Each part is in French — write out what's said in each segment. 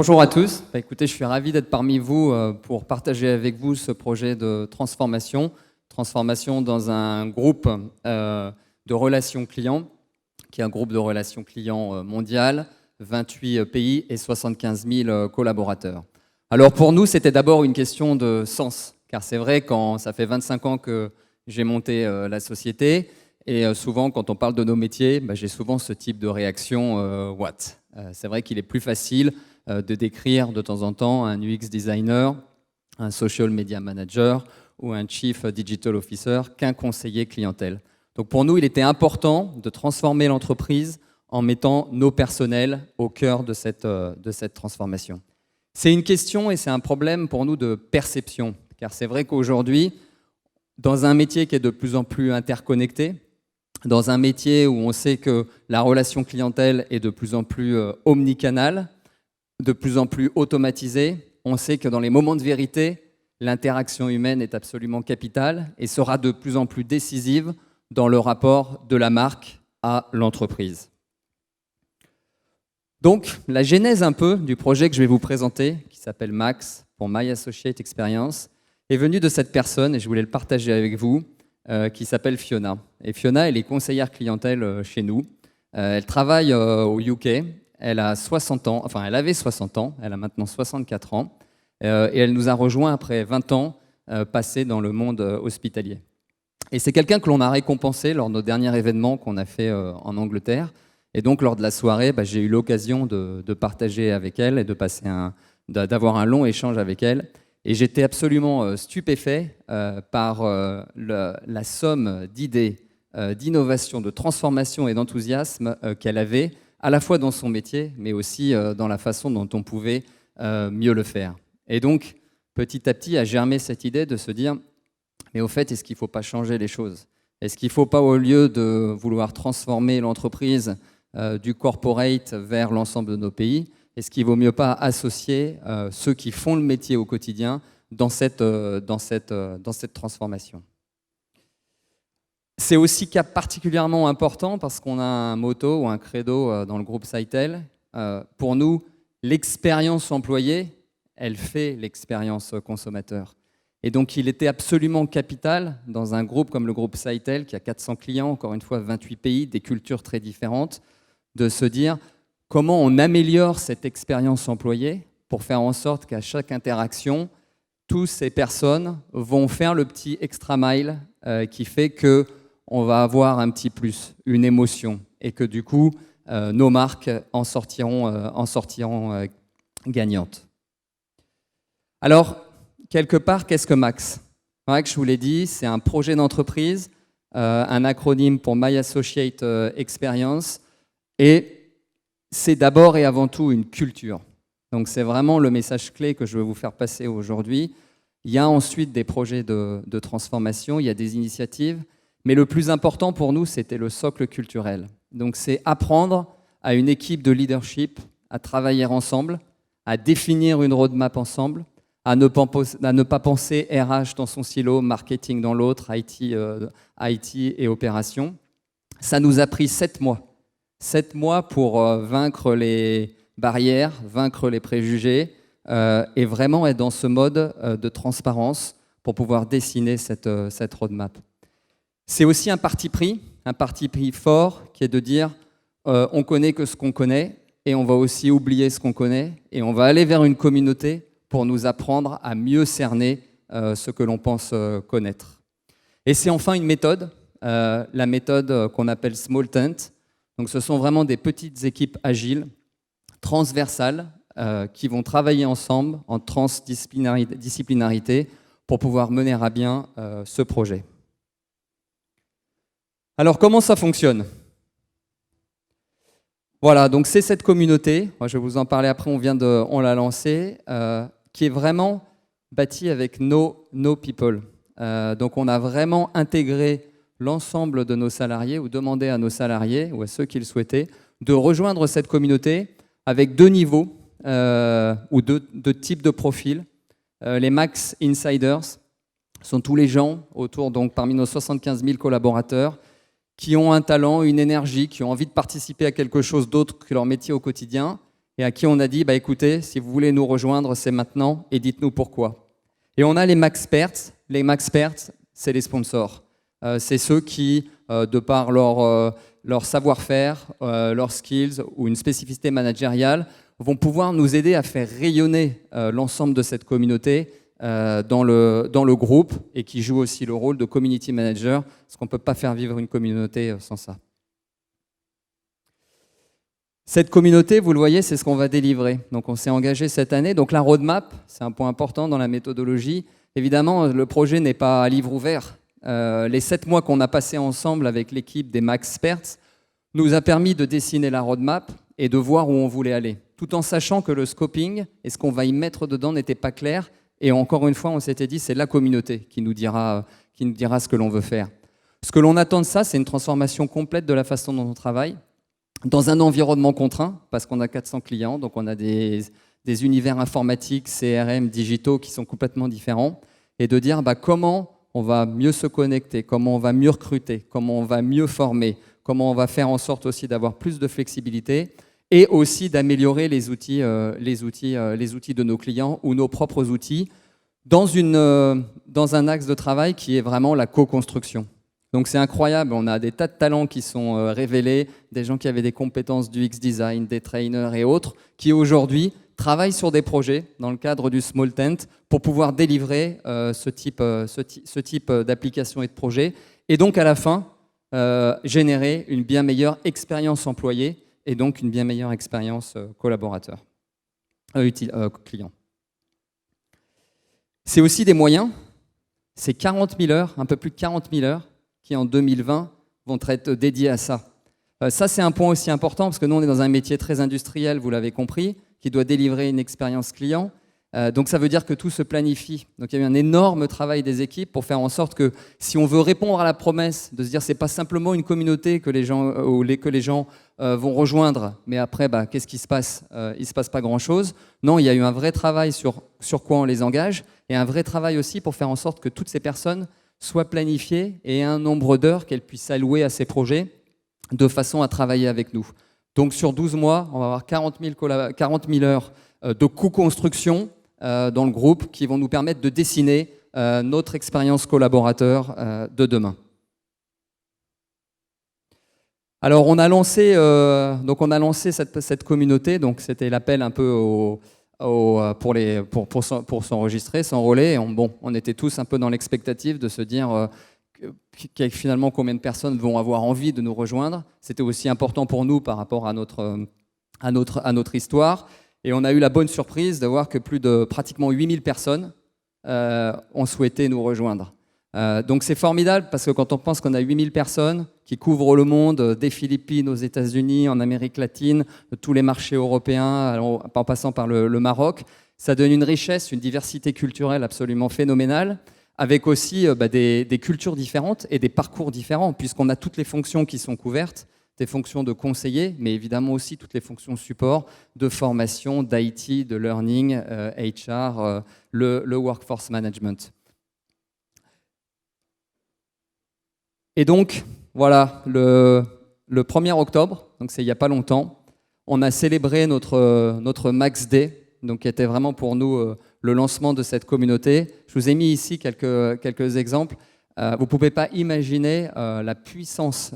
Bonjour à tous. Écoutez, je suis ravi d'être parmi vous pour partager avec vous ce projet de transformation dans un groupe de relations clients, qui est un groupe de relations clients mondial, 28 pays et 75 000 collaborateurs. Alors pour nous, c'était d'abord une question de sens, car c'est vrai, quand ça fait 25 ans que j'ai monté la société, et souvent quand on parle de nos métiers, j'ai souvent ce type de réaction what. C'est vrai qu'il est plus facile de décrire de temps en temps un UX designer, un social media manager ou un chief digital officer qu'un conseiller clientèle. Donc pour nous, il était important de transformer l'entreprise en mettant nos personnels au cœur de cette transformation. C'est une question et c'est un problème pour nous de perception, car c'est vrai qu'aujourd'hui, dans un métier qui est de plus en plus interconnecté, dans un métier où on sait que la relation clientèle est de plus en plus omnicanale, de plus en plus automatisée, on sait que dans les moments de vérité, l'interaction humaine est absolument capitale et sera de plus en plus décisive dans le rapport de la marque à l'entreprise. Donc, la genèse un peu du projet que je vais vous présenter, qui s'appelle MAX, pour My Associate Experience, est venue de cette personne, et je voulais le partager avec vous, qui s'appelle Fiona. Et Fiona, elle est conseillère clientèle chez nous. Elle travaille au UK. Elle a 60 ans, enfin elle avait 60 ans, elle a maintenant 64 ans, et elle nous a rejoints après 20 ans passés dans le monde hospitalier. Et c'est quelqu'un que l'on a récompensé lors de nos derniers événements qu'on a fait en Angleterre. Et donc lors de la soirée, j'ai eu l'occasion de partager avec elle et d'avoir un long échange avec elle. Et j'étais absolument stupéfait par la somme d'idées, d'innovation, de transformation et d'enthousiasme qu'elle avait, à la fois dans son métier, mais aussi dans la façon dont on pouvait mieux le faire. Et donc, petit à petit, a germé cette idée de se dire, mais au fait, est-ce qu'il ne faut pas changer les choses? Est-ce qu'il ne faut pas, au lieu de vouloir transformer l'entreprise du corporate vers l'ensemble de nos pays, est-ce qu'il ne vaut mieux pas associer ceux qui font le métier au quotidien dans cette transformation? C'est aussi cas particulièrement important parce qu'on a un motto ou un credo dans le groupe Sitel. Pour nous, l'expérience employée, elle fait l'expérience consommateur. Et donc, il était absolument capital dans un groupe comme le groupe Sitel, qui a 400 clients, encore une fois 28 pays, des cultures très différentes, de se dire comment on améliore cette expérience employée pour faire en sorte qu'à chaque interaction, toutes ces personnes vont faire le petit extra mile qui fait que on va avoir un petit plus, une émotion, et que du coup, nos marques en sortiront gagnantes. Alors, quelque part, qu'est-ce que MAX? MAX, je vous l'ai dit, c'est un projet d'entreprise, un acronyme pour My Associate Experience, et c'est d'abord et avant tout une culture. Donc c'est vraiment le message clé que je veux vous faire passer aujourd'hui. Il y a ensuite des projets de transformation, il y a des initiatives, mais le plus important pour nous, c'était le socle culturel. Donc c'est apprendre à une équipe de leadership à travailler ensemble, à définir une roadmap ensemble, à ne pas penser RH dans son silo, marketing dans l'autre, IT et opération. Ça nous a pris 7 mois. 7 mois pour vaincre les barrières, vaincre les préjugés et vraiment être dans ce mode de transparence pour pouvoir dessiner cette roadmap. C'est aussi un parti pris fort qui est de dire on connaît que ce qu'on connaît et on va aussi oublier ce qu'on connaît et on va aller vers une communauté pour nous apprendre à mieux cerner ce que l'on pense connaître. Et c'est enfin une méthode, la méthode qu'on appelle Small Tent. Donc ce sont vraiment des petites équipes agiles, transversales, qui vont travailler ensemble en transdisciplinarité pour pouvoir mener à bien ce projet. Alors comment ça fonctionne? Voilà, donc c'est cette communauté, moi je vais vous en parler après, on l'a lancée, qui est vraiment bâtie avec No People. Donc on a vraiment intégré l'ensemble de nos salariés ou demandé à nos salariés ou à ceux qui le souhaitaient de rejoindre cette communauté avec 2 niveaux ou deux types de profils. Les Max Insiders sont tous les gens autour, donc parmi nos 75 000 collaborateurs, qui ont un talent, une énergie, qui ont envie de participer à quelque chose d'autre que leur métier au quotidien. et à qui on a dit écoutez, si vous voulez nous rejoindre, c'est maintenant et dites-nous pourquoi. Et on a les Maxperts. Les Maxperts, c'est les sponsors. C'est ceux qui, de par leur savoir-faire, leurs skills ou une spécificité managériale, vont pouvoir nous aider à faire rayonner l'ensemble de cette communauté dans le groupe et qui jouent aussi le rôle de community manager, parce qu'on ne peut pas faire vivre une communauté sans ça. Cette communauté, vous le voyez, c'est ce qu'on va délivrer. Donc on s'est engagé cette année. Donc la roadmap, c'est un point important dans la méthodologie. Évidemment, le projet n'est pas à livre ouvert. Les 7 mois qu'on a passés ensemble avec l'équipe des Maxperts nous a permis de dessiner la roadmap et de voir où on voulait aller, tout en sachant que le scoping et ce qu'on va y mettre dedans n'était pas clair. Et encore une fois, on s'était dit, c'est la communauté qui nous dira ce que l'on veut faire. Ce que l'on attend de ça, c'est une transformation complète de la façon dont on travaille, dans un environnement contraint, parce qu'on a 400 clients, donc on a des univers informatiques, CRM, digitaux qui sont complètement différents, et de dire comment on va mieux se connecter, comment on va mieux recruter, comment on va mieux former, comment on va faire en sorte aussi d'avoir plus de flexibilité, et aussi d'améliorer les outils de nos clients ou nos propres outils dans un axe de travail qui est vraiment la co-construction. Donc c'est incroyable, on a des tas de talents qui sont révélés, des gens qui avaient des compétences du X-Design, des trainers et autres, qui aujourd'hui travaillent sur des projets dans le cadre du Small Tent pour pouvoir délivrer ce type d'application et de projet, et donc à la fin, générer une bien meilleure expérience employée et donc une bien meilleure expérience collaborateur, client. C'est aussi des moyens, c'est 40 000 heures, un peu plus de 40 000 heures, qui en 2020 vont être dédiés à ça. Ça, c'est un point aussi important, parce que nous, on est dans un métier très industriel, vous l'avez compris, qui doit délivrer une expérience client. Donc ça veut dire que tout se planifie. Donc il y a eu un énorme travail des équipes pour faire en sorte que si on veut répondre à la promesse de se dire c'est pas simplement une communauté que les gens vont rejoindre, mais après qu'est-ce qui se passe il se passe pas grand-chose. Non, il y a eu un vrai travail sur quoi on les engage et un vrai travail aussi pour faire en sorte que toutes ces personnes soient planifiées et aient un nombre d'heures qu'elles puissent allouer à ces projets de façon à travailler avec nous. Donc sur 12 mois, on va avoir 40 000 heures de co-construction dans le groupe qui vont nous permettre de dessiner notre expérience collaborateur de demain. Alors on a lancé cette communauté, donc c'était l'appel un peu pour s'enregistrer, s'enrôler. On était tous un peu dans l'expectative de se dire finalement combien de personnes vont avoir envie de nous rejoindre. C'était aussi important pour nous par rapport à notre histoire. Et on a eu la bonne surprise de voir que plus de pratiquement 8000 personnes ont souhaité nous rejoindre. Donc c'est formidable parce que quand on pense qu'on a 8000 personnes qui couvrent le monde, des Philippines aux États-Unis, en Amérique latine, de tous les marchés européens, en passant par le Maroc, ça donne une richesse, une diversité culturelle absolument phénoménale, avec aussi des cultures différentes et des parcours différents, puisqu'on a toutes les fonctions qui sont couvertes, des fonctions de conseiller, mais évidemment aussi toutes les fonctions support, de formation, d'IT, de learning, HR, le workforce management. Et donc, voilà, le 1er octobre, donc c'est il n'y a pas longtemps, on a célébré notre Max Day, donc qui était vraiment pour nous le lancement de cette communauté. Je vous ai mis ici quelques exemples. Vous ne pouvez pas imaginer la puissance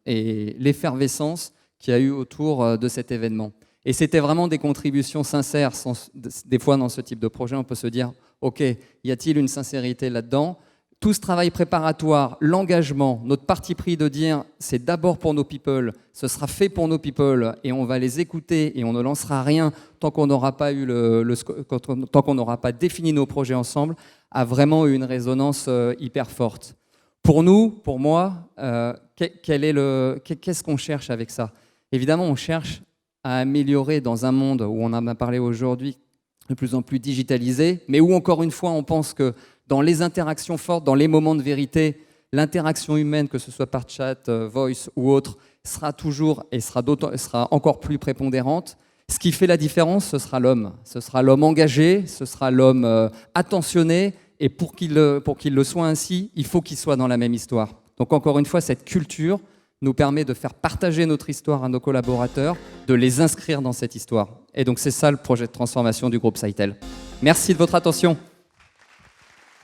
et l'effervescence qu'il y a eu autour de cet événement. Et c'était vraiment des contributions sincères. Des fois, dans ce type de projet, on peut se dire « Ok, y a-t-il une sincérité là-dedans ?» Tout ce travail préparatoire, l'engagement, notre parti pris de dire « C'est d'abord pour nos people, ce sera fait pour nos people et on va les écouter et on ne lancera rien tant qu'on n'aura pas tant qu'on n'aura pas défini nos projets ensemble », a vraiment eu une résonance hyper forte. Pour nous, pour moi, qu'est-ce qu'on cherche avec ça? Évidemment, on cherche à améliorer dans un monde où on en a parlé aujourd'hui, de plus en plus digitalisé, mais où encore une fois, on pense que dans les interactions fortes, dans les moments de vérité, l'interaction humaine, que ce soit par chat, voice ou autre, sera toujours et sera encore plus prépondérante. Ce qui fait la différence, ce sera l'homme. Ce sera l'homme engagé, ce sera l'homme attentionné. Et pour qu'il le soit ainsi, il faut qu'il soit dans la même histoire. Donc encore une fois, cette culture nous permet de faire partager notre histoire à nos collaborateurs, de les inscrire dans cette histoire. Et donc c'est ça le projet de transformation du groupe Sitel. Merci de votre attention.